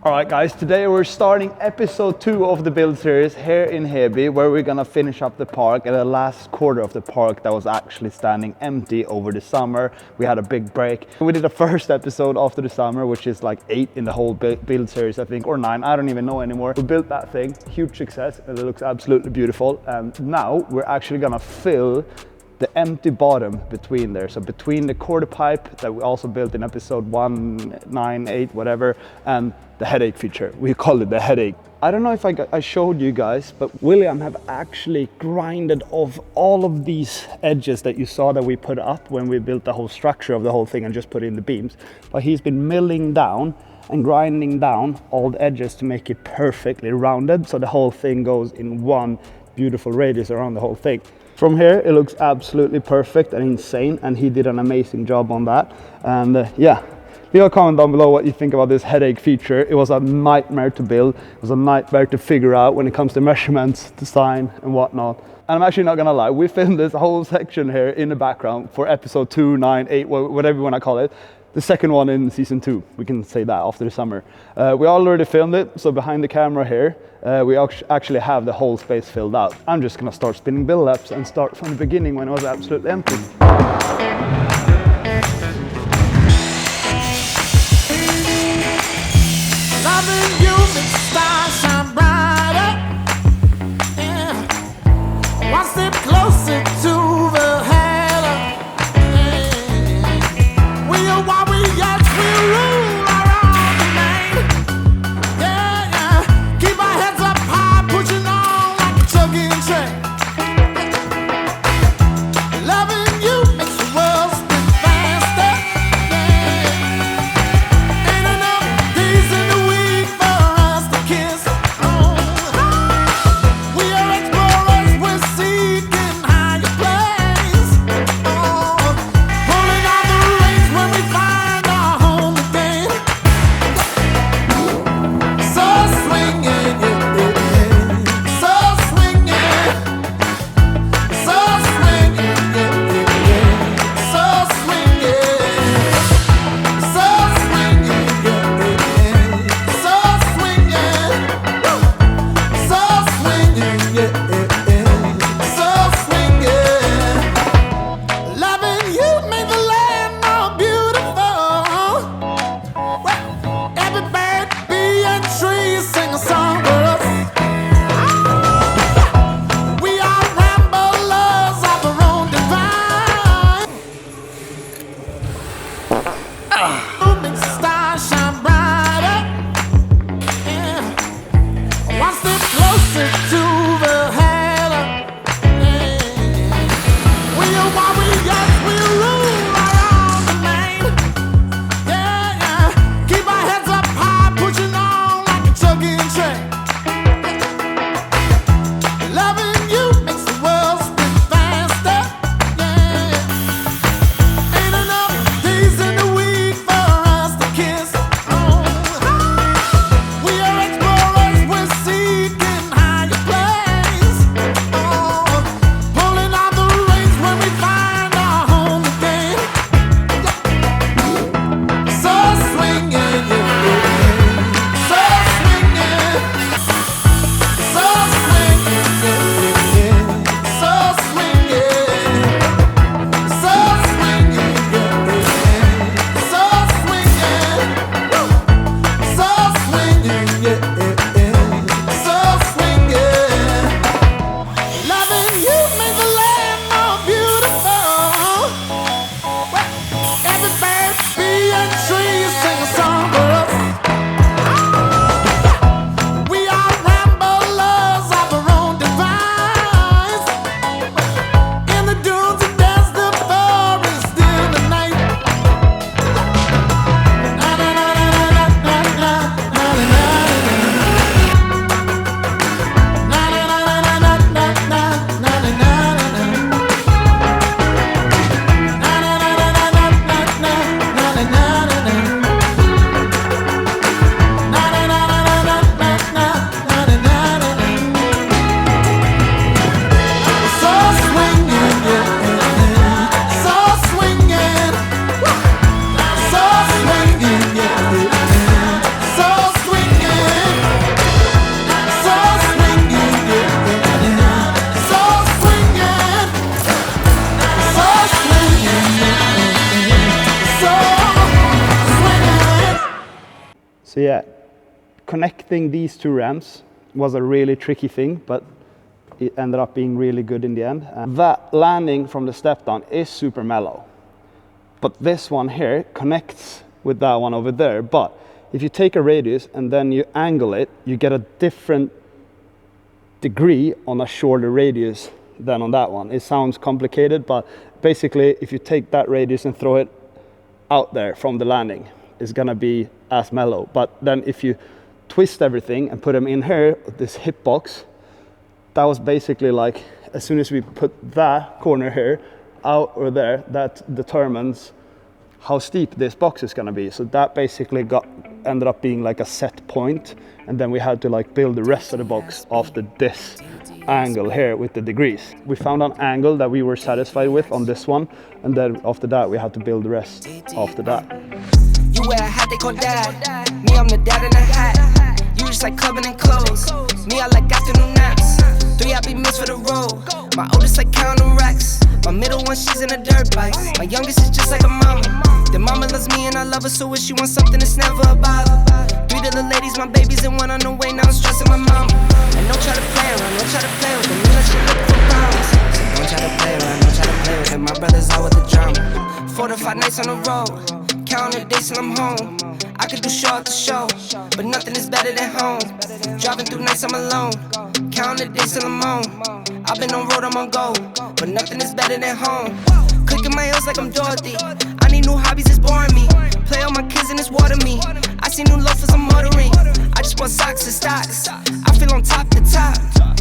Alright guys, today we're starting episode 2 of the build series here in Heby, where we're gonna finish up the park at the last quarter of the park that was actually standing empty over the summer. We had a big break. We did the first episode after the summer, which is like 8 in the whole build series I think, or 9, I don't even know anymore. We built that thing, huge success, and it looks absolutely beautiful. And now we're actually gonna fill the empty bottom between there. So between the quarter pipe that we also built in episode 1, 9, 8, whatever, and the headache feature. We call it the headache. I don't know if I showed you guys, but William have actually grinded off all of these edges that you saw that we put up when we built the whole structure of the whole thing and just put in the beams. But he's been milling down and grinding down all the edges to make it perfectly rounded, so the whole thing goes in one beautiful radius around the whole thing. From here, it looks absolutely perfect and insane, and he did an amazing job on that. And yeah, leave a comment down below what you think about this headache feature. It was a nightmare to build. It was a nightmare to figure out when it comes to measurements, design, and whatnot. And I'm actually not gonna lie, we filmed this whole section here in the background for episode 2, 9, 8, whatever you wanna call it. The second one in season 2, we can say that after the summer. We already filmed it, so behind the camera here, we actually have the whole space filled out. I'm just gonna start spinning build laps and start from the beginning when it was absolutely empty. Loving you makes the stars shine brighter. Yeah. One step closer to the header. Yeah. We are what we are, we rule our own domain. Yeah, yeah. Keep our heads up high, pushing on like a chugging train. Loving you makes the world So yeah, connecting these two ramps was a really tricky thing, but it ended up being really good in the end. That landing from the step down is super mellow, but this one here connects with that one over there. But if you take a radius and then you angle it, you get a different degree on a shorter radius than on that one. It sounds complicated, but basically if you take that radius and throw it out there from the landing, it's gonna be as mellow. But then if you twist everything and put them in here, this hip box, that was basically like, as soon as we put that corner here out or there, that determines how steep this box is gonna be. So that basically ended up being like a set point, and then we had to like build the rest of the box after this angle here with the degrees. We found an angle that we were satisfied with on this one, and then after that we had to build the rest after that. You wear a hat they call dad. Me, I'm the dad in a hat. You just like clubbing and clothes. Me, I like afternoon naps. 3 I be missed for the road. My oldest like counting racks. My middle one, she's in a dirt bike. My youngest is just like a mama. The mama loves me and I love her, so if she wants something, it's never a bother. 3 little ladies, my babies, and 1 on the way. Now I'm stressing my mama. And don't try to play around, don't try to play with them. Unless you're looking for problems. So don't try to play around, don't try to play with them. My brothers out with the drama. 4 to 5 nights on the road. Counting days till I'm home. I could do show after show, but nothing is better than home. Driving through nights I'm alone. Counting days till I'm home. I've been on road, I'm on go, but nothing is better than home. Clicking my heels like I'm Dorothy. I need new hobbies, it's boring me. Play all my kids and it's water me. I see new loafers, I'm ordering. I just bought socks and stocks. I feel on top to top.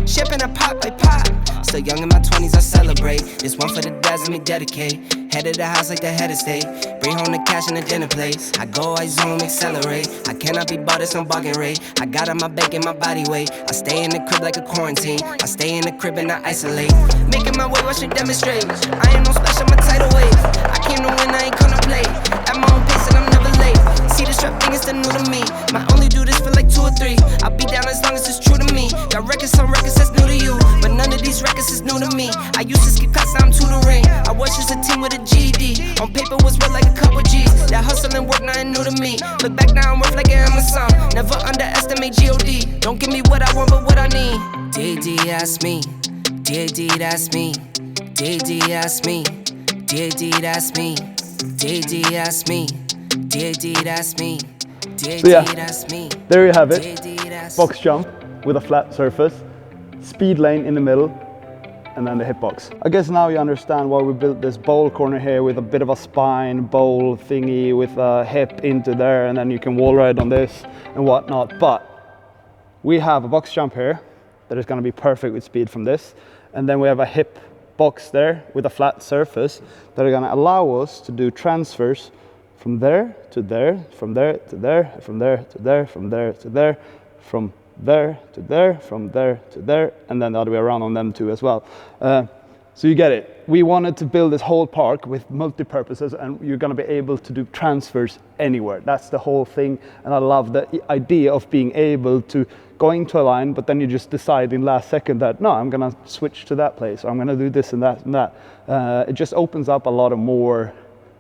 Shipping a pop by pop. Still young in my 20s, I celebrate. This one for the dads, let me dedicate. Head of the house like the head of state. Bring home the cash and the dinner place. I go, I zoom, accelerate. I cannot be bought at some bargain rate. I got on my bacon, my body weight. I stay in the crib like a quarantine. I stay in the crib and I isolate. Making my way, watch it demonstrate. I ain't no special, my tidal wave. I came to win, I ain't gonna play. At my own pace and I'm never late. See the strap thing is still new to me. My only do this for like 2 or 3. I'll be down as long as it's true to me. Got records on records that's new to you, but none of these records is new to me. I used to skip class, now I'm tutoring. I was just a team with a GED. On paper was worth like a couple G's. That hustle and work, nothing new to me. Look back now, I'm worth like an Amazon. Never underestimate G.O.D. Don't give me what I want, but what I need. D.D. that's me. D.D. that's me. D.D. that's me. D.D. that's me. D.D. that's me. D.D. that's me. So yeah, there you have it. Box jump with a flat surface, speed lane in the middle, and then the hip box. I guess now you understand why we built this bowl corner here with a bit of a spine bowl thingy with a hip into there, and then you can wall ride on this and whatnot. But we have a box jump here that is going to be perfect with speed from this, and then we have a hip box there with a flat surface that are going to allow us to do transfers from there to there, from there to there, from there to there, from there to there, from there to there, from there to there, and then the other way around on them too as well. So you get it. We wanted to build this whole park with multi-purposes, and you're going to be able to do transfers anywhere. That's the whole thing, and I love the idea of being able to go into a line, but then you just decide in last second that, no, I'm going to switch to that place, or I'm going to do this and that and that. It just opens up a lot of more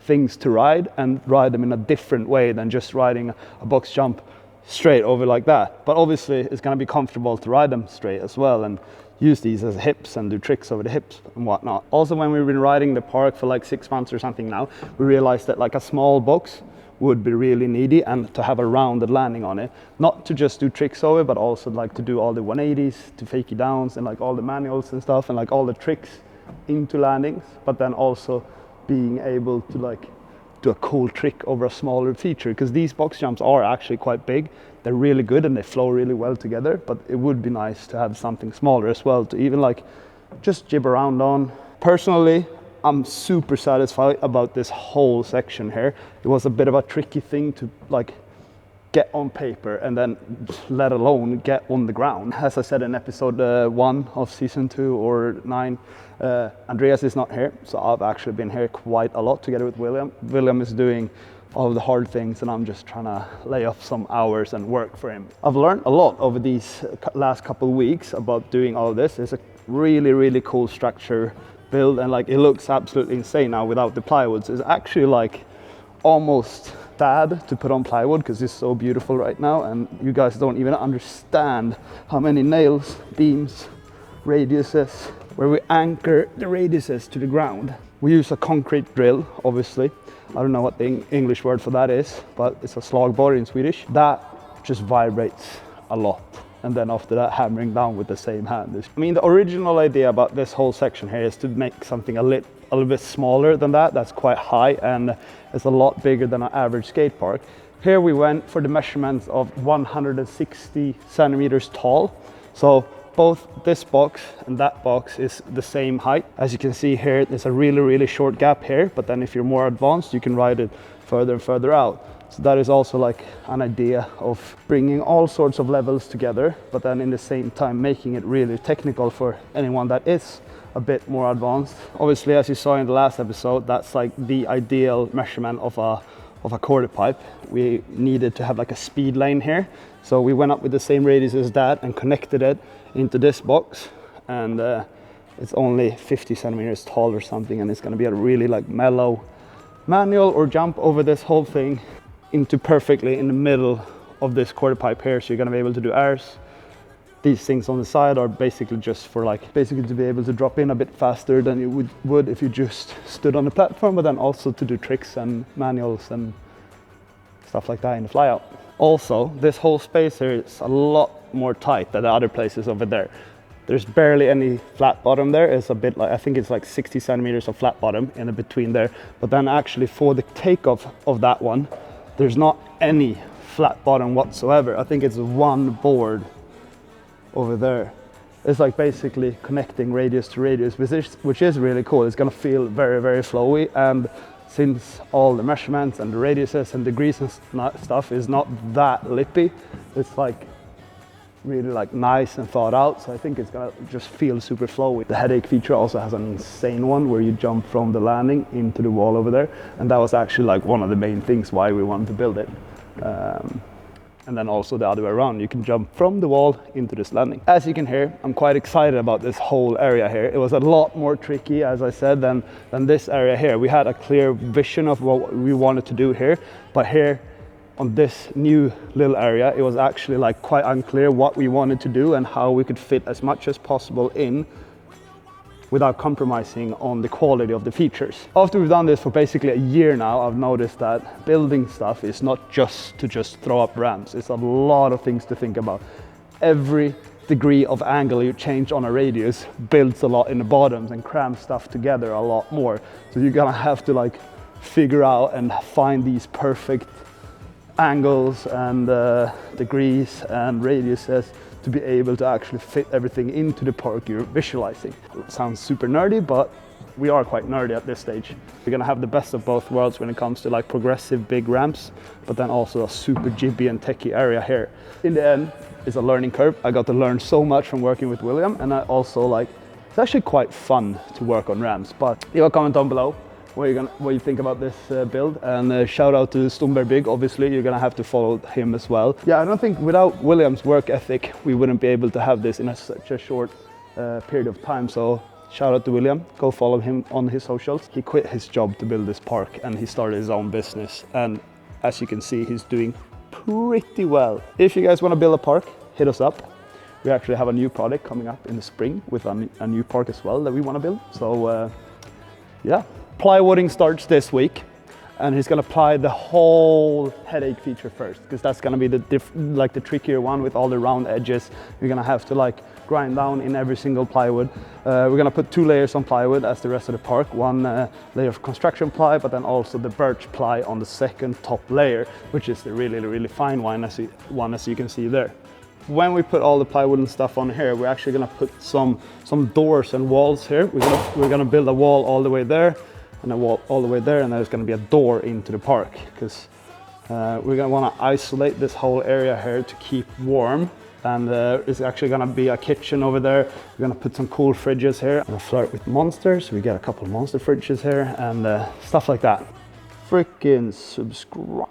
things to ride, and ride them in a different way than just riding a box jump straight over like that. But obviously it's going to be comfortable to ride them straight as well, and use these as hips and do tricks over the hips and whatnot. Also, when we've been riding the park for like 6 months or something now, we realized that like a small box would be really needy, and to have a rounded landing on it, not to just do tricks over, but also like to do all the 180s, to fakie downs, and like all the manuals and stuff, and like all the tricks into landings, but then also being able to like do a cool trick over a smaller feature, because these box jumps are actually quite big. They're really good and they flow really well together, but it would be nice to have something smaller as well to even like just jib around on. Personally, I'm super satisfied about this whole section here. It was a bit of a tricky thing to like get on paper and then let alone get on the ground. As I said in episode 1 of season 2 or 9, Andreas is not here, so I've actually been here quite a lot together with William. William is doing all of the hard things, and I'm just trying to lay off some hours and work for him. I've learned a lot over these last couple of weeks about doing all of this. It's a really, really cool structure build, and like it looks absolutely insane now without the plywoods. It's actually like almost dad to put on plywood because it's so beautiful right now, and you guys don't even understand how many nails, beams, radiuses, where we anchor the radiuses to the ground. We use a concrete drill, obviously. I don't know what the English word for that is, but it's a slagborr in Swedish. That just vibrates a lot. And then after that, hammering down with the same hand. I mean, the original idea about this whole section here is to make something a little bit smaller than that. That's quite high, and it's a lot bigger than an average skate park. Here we went for the measurements of 160 centimeters tall. So both this box and that box is the same height. As you can see here, there's a really short gap here, but then if you're more advanced, you can ride it further and further out. So that is also like an idea of bringing all sorts of levels together, but then in the same time making it really technical for anyone that is a bit more advanced. Obviously, as you saw in the last episode, that's like the ideal measurement of a quarter pipe. We needed to have like a speed lane here. So we went up with the same radius as that and connected it into this box, and it's only 50 centimeters tall or something, and it's going to be a really like mellow manual or jump over this whole thing into perfectly in the middle of this quarter pipe here. So you're going to be able to do airs. These things on the side are basically just for like basically to be able to drop in a bit faster than you would if you just stood on the platform, but then also to do tricks and manuals and stuff like that in the flyout. Also, this whole space here is a lot more tight than the other places over there. There's barely any flat bottom there. It's a bit like, I think it's like 60 centimeters of flat bottom in between there. But then actually for the takeoff of that one, there's not any flat bottom whatsoever. I think it's one board over there. It's like basically connecting radius to radius, which is really cool. It's gonna feel very flowy, and since all the measurements and the radiuses and degrees and stuff is not that lippy, it's like really like nice and thought out. So I think it's gonna just feel super flowy. The headache feature also has an insane one where you jump from the landing into the wall over there, and that was actually like one of the main things why we wanted to build it. And then also the other way around, you can jump from the wall into this landing. As you can hear, I'm quite excited about this whole area here. It was a lot more tricky, as I said, than this area here. We had a clear vision of what we wanted to do here, but here on this new little area, it was actually like quite unclear what we wanted to do and how we could fit as much as possible in without compromising on the quality of the features. After we've done this for basically a year now, I've noticed that building stuff is not just to throw up ramps. It's a lot of things to think about. Every degree of angle you change on a radius builds a lot in the bottoms and crams stuff together a lot more. So you're gonna have to like figure out and find these perfect angles and degrees and radiuses to be able to actually fit everything into the park you're visualizing. It sounds super nerdy, but we are quite nerdy at this stage. We're gonna have the best of both worlds when it comes to like progressive big ramps, but then also a super jibby and techie area here. In the end, it's a learning curve. I got to learn so much from working with William, and I also like, it's actually quite fun to work on ramps. But leave a comment down below what you think about this build, and shout out to Stumberg. Obviously you're gonna have to follow him as well. Yeah, I don't think without William's work ethic we wouldn't be able to have this in such a short period of time. So shout out to William, go follow him on his socials. He quit his job to build this park and he started his own business, and as you can see, he's doing pretty well. If you guys want to build a park, hit us up. We actually have a new product coming up in the spring with a new park as well that we want to build. So yeah, plywooding starts this week, and he's going to apply the whole headache feature first, because that's going to be the trickier one with all the round edges. You're going to have to like grind down in every single plywood. We're going to put 2 layers on plywood as the rest of the park. One layer of construction ply, but then also the birch ply on the second top layer, which is the really fine one as you can see there. When we put all the plywood and stuff on here, we're actually going to put some doors and walls here. We're going to build a wall all the way there, and a wall all the way there, and there's going to be a door into the park, because we're going to want to isolate this whole area here to keep warm. And it's actually going to be a kitchen over there. We're going to put some cool fridges here. I'm going to flirt with monsters. We get a couple of monster fridges here and stuff like that. Freaking subscribe.